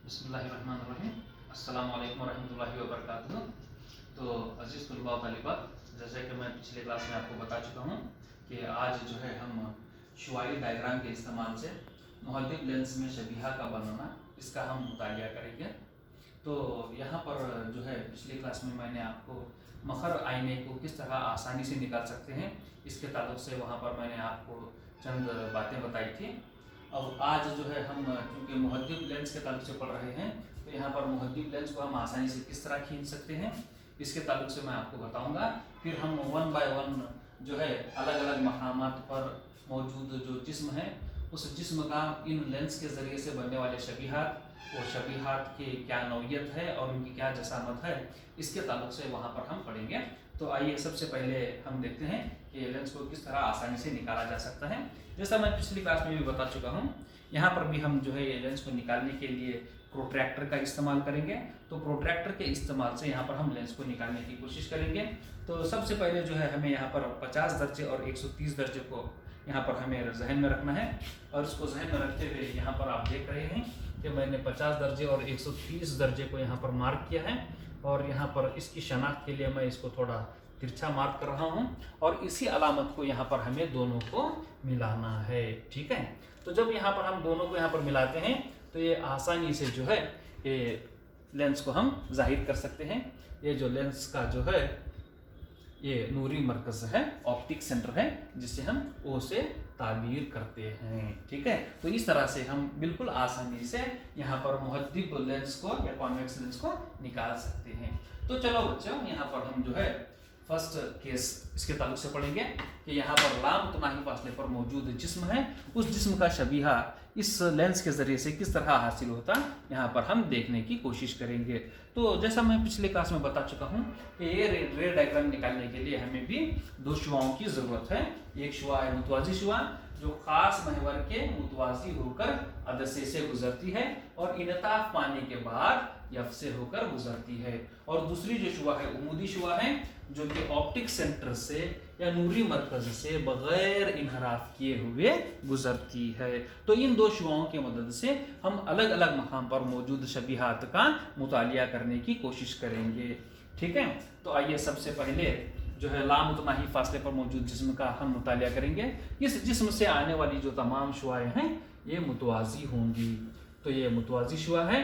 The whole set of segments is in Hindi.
बिस्मिल्लाहिर्रहमानिर्रहीम। अस्सलाम वालेकुम वरहमतुल्लाहि वबरकातुहू। तो अज़ीज़ तलबा व तालिबात, जैसे कि मैं पिछले क्लास में आपको बता चुका हूँ कि आज जो है हम शुआई डायग्राम के इस्तेमाल से मुहद्दिब लेंस में शबीहा का बनाना, इसका हम मुतालिया करेंगे। तो यहाँ पर जो है पिछली क्लास में मैंने आपको मखर आईने को किस तरह आसानी से निकाल सकते हैं, इसके ताल्लुक से वहाँ पर मैंने आपको चंद बातें बताई थी। अब आज जो है हम क्योंकि मुहद्दिब लेंस के ताल्लुक से पढ़ रहे हैं, तो यहाँ पर मुहद्दिब लेंस को हम आसानी से किस तरह खींच सकते हैं, इसके ताल्लुक से मैं आपको बताऊंगा। फिर हम वन बाय वन जो है अलग अलग मकामात पर मौजूद जो जिस्म है, उस जिस्म का इन लेंस के ज़रिए से बनने वाले शबीहात, वो शबीहात की क्या नौयत है और उनकी क्या जसामत है, इसके ताल्लुक से वहाँ पर हम पढ़ेंगे। तो आइए सबसे पहले हम देखते हैं कि लेंस को किस तरह आसानी से निकाला जा सकता है। जैसा मैं पिछली क्लास में भी बता चुका हूँ, यहाँ पर भी हम जो है ये लेंस को निकालने के लिए प्रोट्रैक्टर का इस्तेमाल करेंगे। तो प्रोट्रैक्टर के इस्तेमाल से यहाँ पर हम लेंस को निकालने की कोशिश करेंगे। तो सबसे पहले जो है हमें यहाँ पर 50 दर्जे और 130 दर्जे को यहाँ पर हमें जहन में रखना है। और इसको जहन में रखते हुए यहाँ पर आप देख रहे हैं कि मैंने 50 दर्जे और 130 दर्जे को यहाँ पर मार्क किया है। और यहाँ पर इसकी शनाख्त के लिए मैं इसको थोड़ा तिरछा मार्क कर रहा हूँ, और इसी अलामत को यहाँ पर हमें दोनों को मिलाना है। ठीक है, तो जब यहाँ पर हम दोनों को यहाँ पर मिलाते हैं तो ये आसानी से जो है ये लेंस को हम जाहिर कर सकते हैं। ये जो लेंस का जो है ये नूरी मरकज़ है, ऑप्टिक सेंटर है, जिसे हम ओ से ताबीर करते हैं। ठीक है, तो इस तरह से हम बिल्कुल आसानी से यहाँ पर मुहद्दिब लेंस को या कॉन्वेक्स लेंस को निकाल सकते हैं। तो चलो बच्चों, यहाँ पर हम जो है फर्स्ट केस इसके ताल्लुक से पढ़ेंगे कि यहाँ पर लामतनाही फासले पर मौजूद जिस्म है, उस जिस्म का शबीहा इस लेंस के ज़रिए से किस तरह हासिल होता, यहाँ पर हम देखने की कोशिश करेंगे। तो जैसा मैं पिछले क्लास में बता चुका हूँ कि ये रे डायग्राम निकालने के लिए हमें भी दो शुआओं की ज़रूरत है। एक शुआ है मुतवाज़ी शुआ, जो ख़ास महवर के मुतवाज़ी होकर अदसे से गुजरती है और इनताफ पाने के बाद यफ से होकर गुजरती है। और दूसरी जो शुआ है उमूदी शुआ है, जो कि ऑप्टिक सेंटर से या नूरी मरकज से बगैर इनहराफ किए हुए गुजरती है। तो इन दो शुआओं की मदद से हम अलग अलग मकाम पर मौजूद शबीहात का मुतालिया करने की कोशिश करेंगे। ठीक है, तो आइए सबसे पहले जो है लामुतनाही फासले पर मौजूद जिस्म का हम मुतालिया करेंगे। इस जिस्म से आने वाली जो तमाम शुआएं हैं ये मुतवाज़ी होंगी। तो ये मुतवाज़ी शुआ है,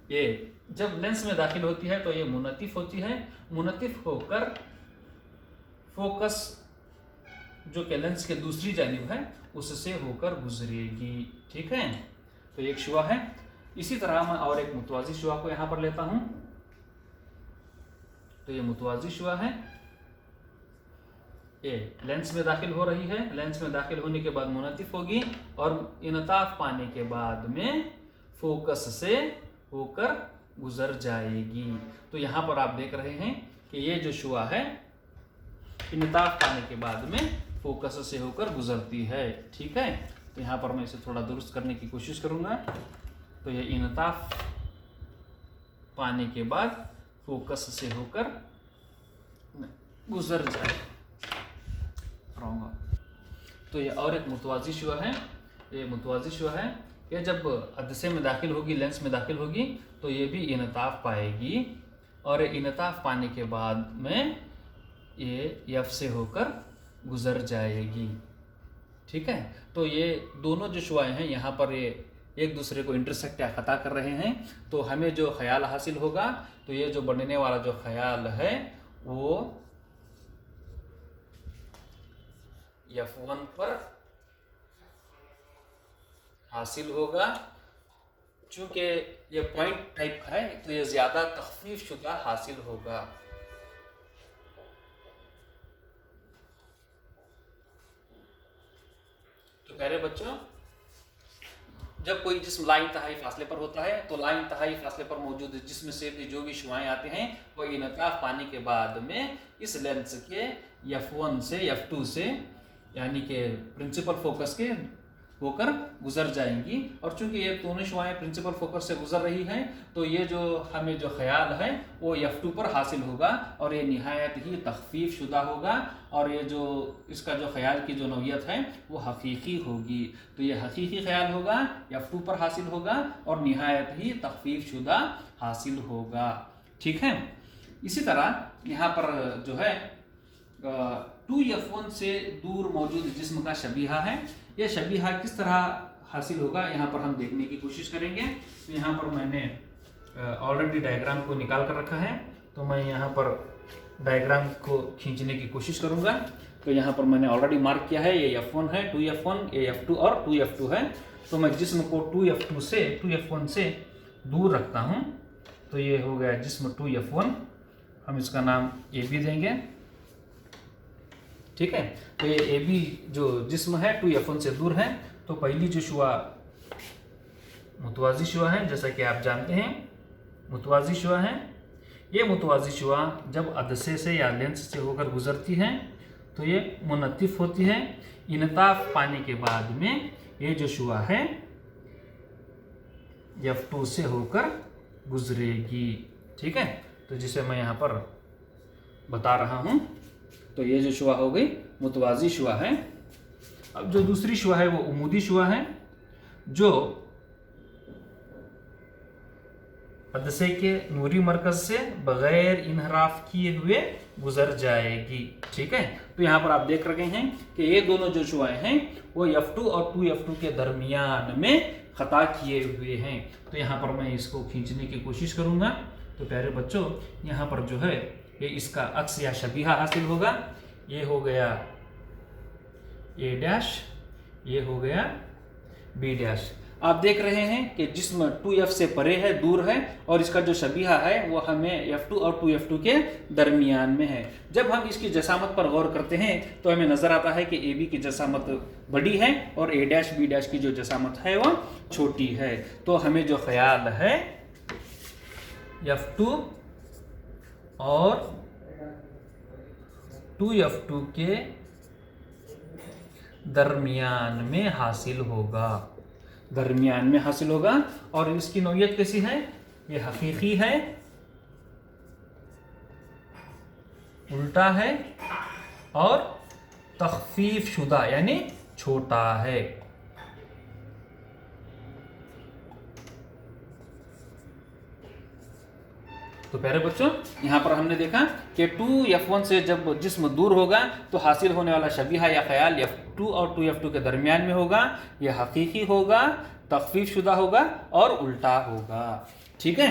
ये जब लेंस में दाखिल होती है तो ये मुनतिफ होती है। मुनतिफ होकर फोकस जो कि लेंस के दूसरी जानिब है उससे होकर गुजरेगी। ठीक है, तो एक शुआ है। इसी तरह मैं और एक मुतवाज़ी शुआ को यहाँ पर लेता हूँ। तो ये मुतवाज़ी शुआ है, ये लेंस में दाखिल हो रही है। लेंस में दाखिल होने के बाद मुनतिफ होगी और इनताफ पाने के बाद में फोकस से होकर गुजर जाएगी। तो यहाँ पर आप देख रहे हैं कि ये जो शुआ है इनताफ पाने के बाद में फोकस से होकर गुजरती है। ठीक है, तो यहाँ पर मैं इसे थोड़ा दुरुस्त करने की कोशिश करूँगा। तो ये इनताफ पाने के बाद फोकस से होकर गुजर जाए। तो ये और एक मुतवाज़ी शुआ है। ये मुतवाज़ी शुआ है, ये जब अदसे में दाखिल होगी, लेंस में दाखिल होगी, तो ये भी इनताफ पाएगी और इनताफ पाने के बाद में ये यफ से होकर गुजर जाएगी। ठीक है, तो ये दोनों जो शुआएं हैं यहाँ पर ये एक दूसरे को इंटरसेक्ट या ख़ता कर रहे हैं। तो हमें जो ख्याल हासिल होगा, तो ये जो बनने वाला जो ख्याल है वो F1 पर हासिल होगा। चूँकि ये पॉइंट टाइप है तो ये ज़्यादा तखफीफ शुदा हासिल होगा। तो प्यारे बच्चों, जब कोई जिस्म लाइंतहाई फासले पर होता है तो लाइंतहाई फासले पर मौजूद जिस्म से भी जो भी शुआएं आते हैं वो इनताफ पाने के बाद में इस लेंस के F1 से F2 से, यानी कि प्रिंसिपल फोकस के होकर गुजर जाएंगी। और चूंकि ये दोनों शुआएं प्रिंसिपल फोकस से गुजर रही हैं तो ये जो हमें जो ख्याल है वो F2 पर हासिल होगा और ये निहायत ही तखफीफ शुदा होगा और ये जो इसका जो ख्याल की जो नौयत है वो हकीकी होगी। तो ये हकीकी ख्याल होगा, F2 पर हासिल होगा और निहायत ही तखफीफ शुदा हासिल होगा। ठीक है। इसी तरह यहाँ पर जो है 2F1 से दूर मौजूद जिस्म का शबीहा है। यह शबीहा किस तरह हासिल होगा यहाँ पर हम देखने की कोशिश करेंगे। तो यहाँ पर मैंने ऑलरेडी डायग्राम को निकाल कर रखा है, तो मैं यहाँ पर डायग्राम को खींचने की कोशिश करूँगा। तो यहाँ पर मैंने ऑलरेडी मार्क किया है, ये F1 है, 2F1, ये F2 और 2F2 है। तो मैं जिस्म को 2F1 से दूर रखता हूँ। तो ये हो गया जिस्म 2F1, हम इसका नाम AB देंगे। ठीक है। तो ये AB जो जिस्म है 2F1 से दूर है। तो पहली जो शुआ मुतवाज़ी शुआ है, जैसा कि आप जानते हैं मुतवाज़ी शुआ है। ये मुतवाज़ी शुआ जब अदसे से या लेंस से होकर गुजरती है तो ये मुनत्तिफ होती है। इनताफ पाने के बाद में ये जो शुआ है F2 से होकर गुजरेगी। ठीक है। तो जिसे मैं यहाँ पर बता रहा हूँ, तो ये जो शुआ हो गई मुतवाज़ी शुआ है। अब जो दूसरी शुआ है वो उमूदी शुआ है, जो अदसे के नूरी मरकज से बगैर इनहराफ किए हुए गुजर जाएगी। ठीक है। तो यहाँ पर आप देख रहे हैं कि ये दोनों जो शुआएं हैं वो F2 और 2F2 के दरमियान में खता किए हुए हैं। तो यहाँ पर मैं इसको खींचने की कोशिश करूँगा। तो प्यारे बच्चों, यहाँ पर जो है ये इसका अक्स या शबीहा हासिल होगा। ये हो गया A', ये हो गया B'। आप देख रहे हैं कि जिस्म 2F से परे है, दूर है, और इसका जो शबीहा है वो हमें F2 और 2F2 के दरमियान में है। जब हम इसकी जसामत पर गौर करते हैं तो हमें नज़र आता है कि AB की जसामत बड़ी है और A', B' की जो जसामत है वो छोटी है। तो हमें जो ख्याल है F2 और 2F2 के दरमियान में हासिल होगा, दरमियान में हासिल होगा। और इसकी नौयत कैसी है? ये हकीकी है, उल्टा है और तखफीफ शुदा यानी छोटा है। तो प्यारे बच्चों, यहाँ पर हमने देखा कि 2F1 से जब जिस्म दूर होगा तो हासिल होने वाला शबीहा या ख्याल F2 और 2F2 के दरमियान में होगा। यह हकीकी होगा, तखफीफ शुदा होगा और उल्टा होगा। ठीक है।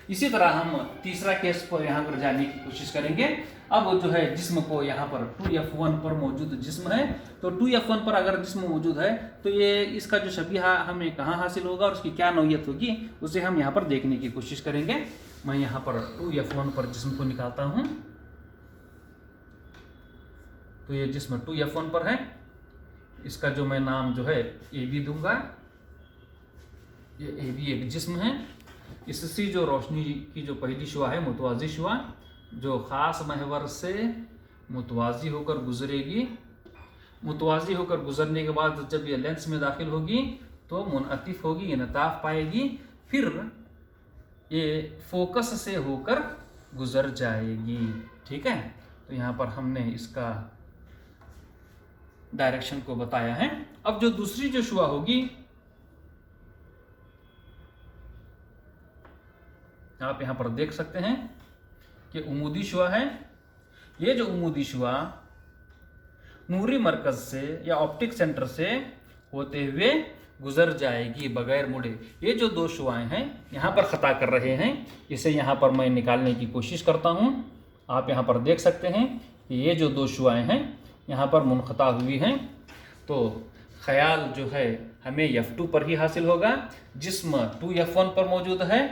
इसी तरह हम तीसरा केस पर यहाँ पर जाने की कोशिश करेंगे। अब जो है जिस्म को यहाँ पर 2F1 पर मौजूद जिस्म है, तो 2F1 पर अगर जिस्म मौजूद है तो ये इसका जो शबीहा हमें कहाँ हासिल होगा और उसकी क्या नौयत होगी उसे हम यहाँ पर देखने की कोशिश करेंगे। मैं यहाँ पर 2F1 पर जिस्म को निकालता हूँ। तो ये जिस्म 2F1 पर है, इसका जो मैं नाम जो है AB दूंगा। ये AB एक जिस्म है। इससे जो रोशनी की जो पहली शुआ है मुतवाज़ी शुआ, जो ख़ास महवर से मुतवाज़ी होकर गुजरेगी। मुतवाज़ी होकर गुजरने के बाद जब ये लेंस में दाखिल होगी तो मुनअतिफ होगी, इनताफ पाएगी, फिर ये फोकस से होकर गुजर जाएगी। ठीक है। तो यहाँ पर हमने इसका डायरेक्शन को बताया है। अब जो दूसरी जो शुआ होगी, आप यहाँ पर देख सकते हैं कि उमूदी शुआ है। ये जो उमूदी शुआ नूरी मरकज से या ऑप्टिक सेंटर से होते हुए गुजर जाएगी बगैर मुड़े। ये जो दो शुआएं हैं यहाँ पर ख़ता कर रहे हैं, इसे यहाँ पर मैं निकालने की कोशिश करता हूँ। आप यहाँ पर देख सकते हैं कि ये जो दो शुआएं हैं यहाँ पर मुनक़ता हुई हैं। तो ख्याल जो है हमें F2 पर ही हासिल होगा। जिस्म 2F1 पर मौजूद है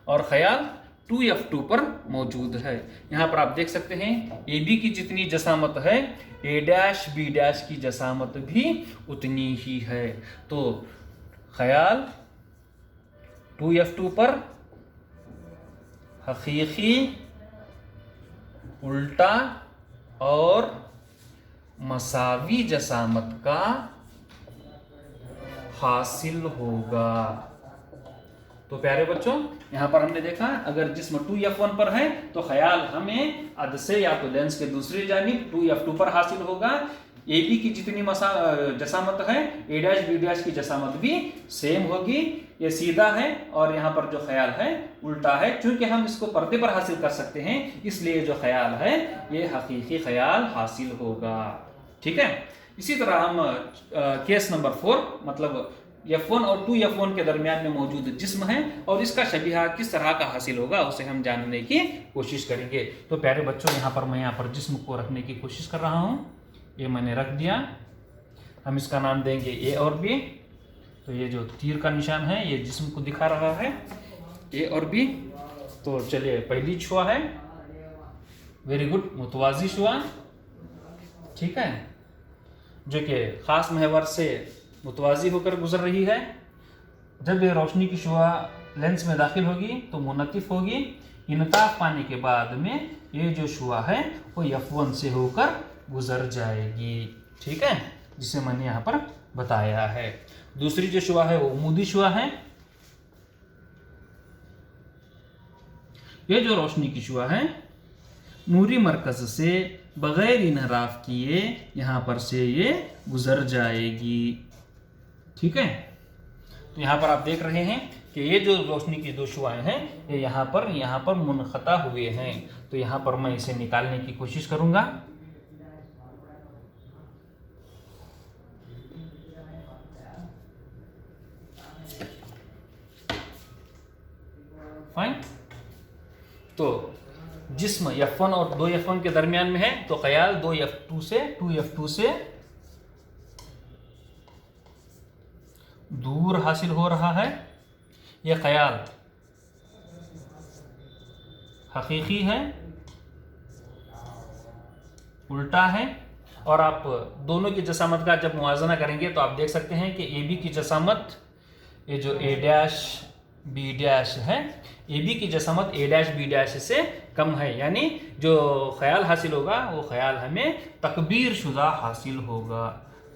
और ख्याल 2F2 पर मौजूद है। यहाँ पर आप देख सकते हैं AB की जितनी जसामत है A' B' की जसामत भी उतनी ही है। तो ख्याल 2F2 पर हकीकी, उल्टा और मसावी जसामत का हासिल होगा। तो प्यारे बच्चों, यहाँ पर हमने देखा अगर जिस्म 2f1 पर है तो ख्याल हमें अध से या तो लेंस के दूसरी जानिब 2f2 पर हासिल होगा। ए बी की जितनी जसामत है ए डैश बी डैश की जसामत भी सेम होगी। ये सीधा है और यहाँ पर जो ख्याल है उल्टा है। क्योंकि हम इसको पर्दे पर हासिल कर सकते हैं इसलिए जो ख्याल है ये हकीकी ख्याल हासिल होगा। ठीक है। इसी तरह हम केस नंबर 4 मतलब F1 और 2F1 के दरमियान में मौजूद जिस्म है और इसका शबीहा किस तरह का हासिल होगा उसे हम जानने की कोशिश करेंगे। तो प्यारे बच्चों, यहाँ पर जिस्म को रखने की कोशिश कर रहा हूँ। ये मैंने रख दिया। हम इसका नाम देंगे ए और बी। तो ये जो तीर का निशान है ये जिस्म को दिखा रहा है, ए और बी। तो चलिए, पहली छुआ है, वेरी गुड, मुतवाजी छुआ, ठीक है, जो कि खास महवर से मुतवाजी होकर गुजर रही है। जब ये रोशनी की शुआ लेंस में दाखिल होगी तो मुनतिफ होगी। इनताफ पाने के बाद में ये जो शुआ है वो F1 से होकर गुजर जाएगी। ठीक है, जिसे मैंने यहाँ पर बताया है। दूसरी जो शुआ है वो उमूदी शुआ है। ये जो रोशनी की शुआ है नूरी मरकज से बगैर इनहराफ किए यहाँ पर से ये गुजर जाएगी। ठीक है। तो यहाँ पर आप देख रहे हैं कि ये जो रोशनी की दो शुआएं हैं ये यहाँ पर मुनक़ता हुए हैं। तो यहाँ पर मैं इसे निकालने की कोशिश करूंगा। फाइन। तो जिस्म F1 और 2F1 के दरमियान में है तो ख्याल 2F2 से दूर हासिल हो रहा है। यह ख्याल हकीकी है, उल्टा है। और आप दोनों की जसामत का जब मुआजना करेंगे तो आप देख सकते हैं कि ए बी की जसामत, ये जो ए डैश बी डैश है, ए बी की जसामत ए डैश बी डैश से कम है। यानी जो ख्याल हासिल होगा वो ख्याल हमें तकबीर शुदा हासिल होगा।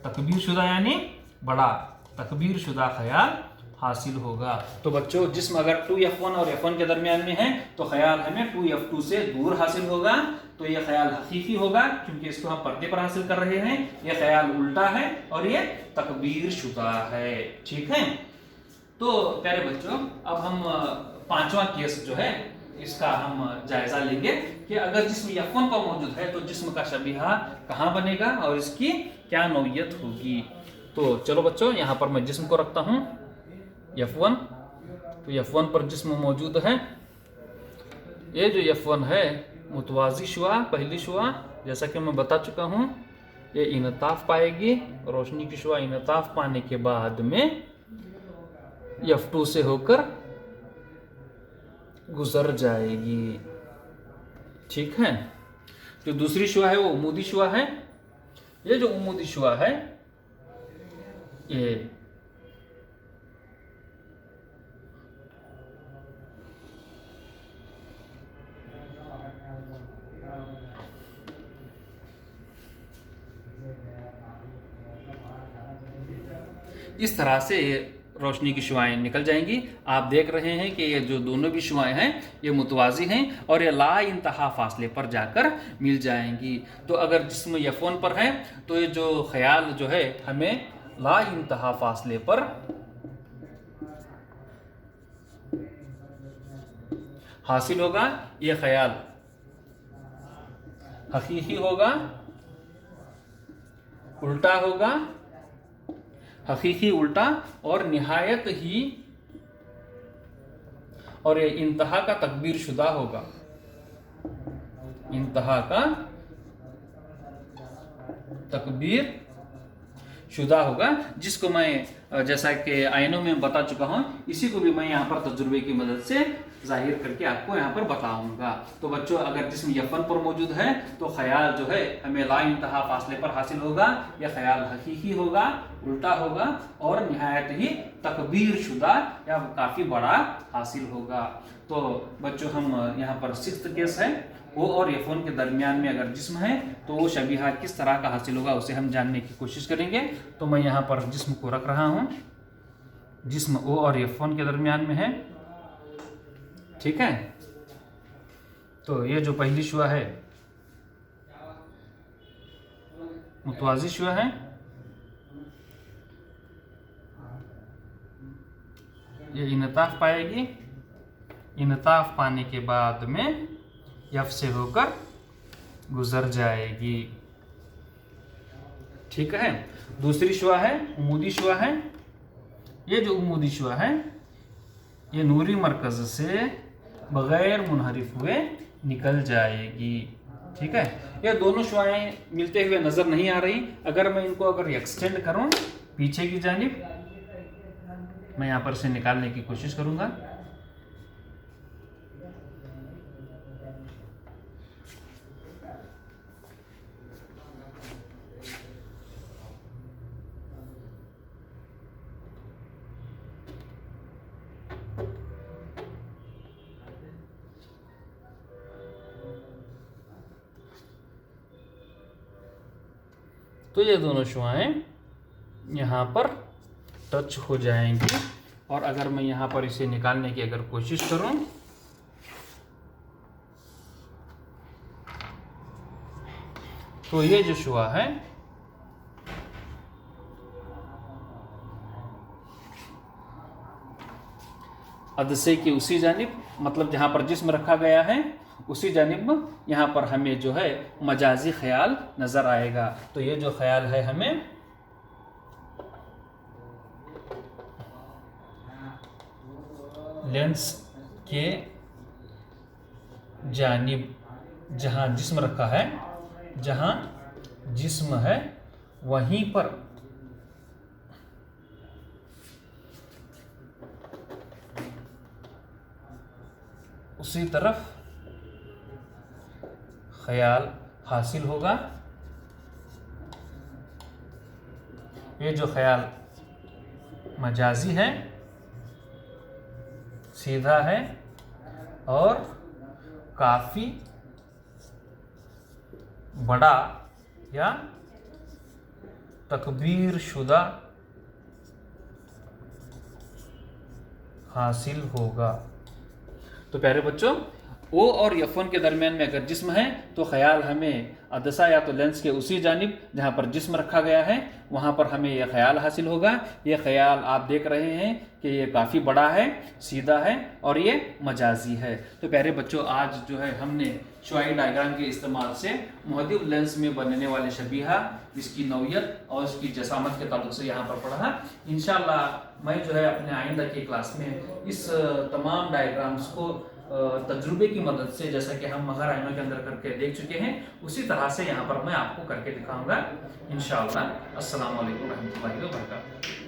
तकबीर शुदा यानी बड़ा तकबीर शुदा ख्याल हासिल होगा। तो बच्चों, जिस्म अगर 2F1 और F1 के दरमियान में है तो ख्याल हमें 2F2 से दूर हासिल होगा। तो ये ख्याल हकीकी होगा क्योंकि इसको हम पर्दे पर हासिल कर रहे हैं। ये ख्याल उल्टा है और ये तकबीर शुदा है। ठीक है। तो प्यारे बच्चों, अब हम पांचवा केस जो है इसका हम जायजा लेंगे कि अगर जिस्म F1 पर मौजूद है तो जिस्म का शबीहा कहाँ बनेगा और इसकी क्या नौइयत होगी। तो चलो बच्चों, यहाँ पर मैं जिस्म को रखता हूँ F1। तो F1 पर जिस्म मौजूद है। ये जो F1 है मुतवाजी शुआ, पहली शुआ, जैसा कि मैं बता चुका हूँ, ये इनताफ पाएगी। रोशनी की शुआ इनताफ पाने के बाद में F2 से होकर गुजर जाएगी। ठीक है। जो दूसरी शुआ है वो उमूदी शुआ है। ये जो उमूदी शुआ है ये इस तरह से रोशनी की शुआएं निकल जाएंगी। आप देख रहे हैं कि ये जो दोनों भी शुआएं हैं ये मुतवाजी हैं और ये ला इंतहा फासले पर जाकर मिल जाएंगी। तो अगर जिस्म F1 पर है तो ये जो ख्याल जो है हमें ला इंतहा फासले पर हासिल होगा। ये ख्याल हकीकी होगा, उल्टा होगा, हकीकी उल्टा और निहायत ही, और ये इंतहा का तकबीर शुदा होगा। इंतहा का तकबीर शुदा होगा, जिसको मैं जैसा कि आइनों में बता चुका हूं, इसी को भी मैं यहाँ पर तजुर्बे की मदद से जाहिर करके आपको यहाँ पर बताऊंगा। तो बच्चों, अगर जिस्म F1 पर मौजूद है तो ख्याल जो है हमें ला इंतहा फासले पर हासिल होगा। यह ख्याल हकीकी होगा, उल्टा होगा और निहायत ही तकबीर शुदा या काफ़ी बड़ा हासिल होगा। तो बच्चों, हम यहाँ पर 6th केस है, O और F1 के दरमियान में अगर जिस्म है तो वो शबीहा किस तरह का हासिल होगा उसे हम जानने की कोशिश करेंगे। तो मैं यहाँ पर जिस्म को रख रहा हूँ। जिस्म O और F1 के दरमियान में है। ठीक है, तो ये जो पहली शुआ है मुतवाज़ी शुआ है, ये इनताफ पाएगी। इनताफ पाने के बाद में F से होकर गुजर जाएगी। ठीक है, दूसरी शुआ है उमूदी शुआ है। ये जो उमूदी शुआ है ये नूरी मरकज़ से बग़ैर मुनहरिफ हुए निकल जाएगी। ठीक है, ये दोनों शुआएं मिलते हुए नज़र नहीं आ रही। अगर मैं इनको एक्सटेंड करूं पीछे की जानिब, मैं यहाँ पर से निकालने की कोशिश करूँगा। तो ये दोनों शुआएं यहाँ पर टच हो जाएंगी। और अगर मैं यहाँ पर इसे निकालने की अगर कोशिश करूँ तो ये जो शुआ है अदसे की उसी जानिब, मतलब जहाँ पर जिस्म रखा गया है उसी जानिब यहाँ पर हमें जो है मजाजी ख्याल नज़र आएगा। तो ये जो ख्याल है हमें लेंस के जानिब जहाँ जिस्म रखा है, जहाँ जिस्म है वहीं पर उसी तरफ ख्याल हासिल होगा। ये जो ख्याल मजाजी है, सीधा है और काफ़ी बड़ा या तकबीर शुदा हासिल होगा। तो प्यारे बच्चों, O और F1 के दरमियान में अगर जिस्म है तो ख्याल हमें अदसा या तो लेंस के उसी जानिब जहाँ पर जिस्म रखा गया है वहाँ पर हमें यह ख्याल हासिल होगा। ये ख्याल आप देख रहे हैं कि ये काफ़ी बड़ा है, सीधा है और ये मजाजी है। तो प्यारे बच्चों, आज जो है हमने शुआई डायग्राम के इस्तेमाल से मुहद्दिब लेंस में बनने वाले शबीहा, इसकी नौयत और इसकी जसामत के ताल्लुक से यहाँ पर पढ़ा। इंशाअल्लाह मैं जो है अपने आइंदा की क्लास में इस तमाम डायग्राम्स को तजुर्बे की मदद से, जैसा कि हम मगर आइनों के अंदर करके देख चुके हैं, उसी तरह से यहाँ पर मैं आपको करके दिखाऊंगा इंशाअल्लाह। अस्सलाम वालेकुम रहमतुल्लाहि व बरकातहू।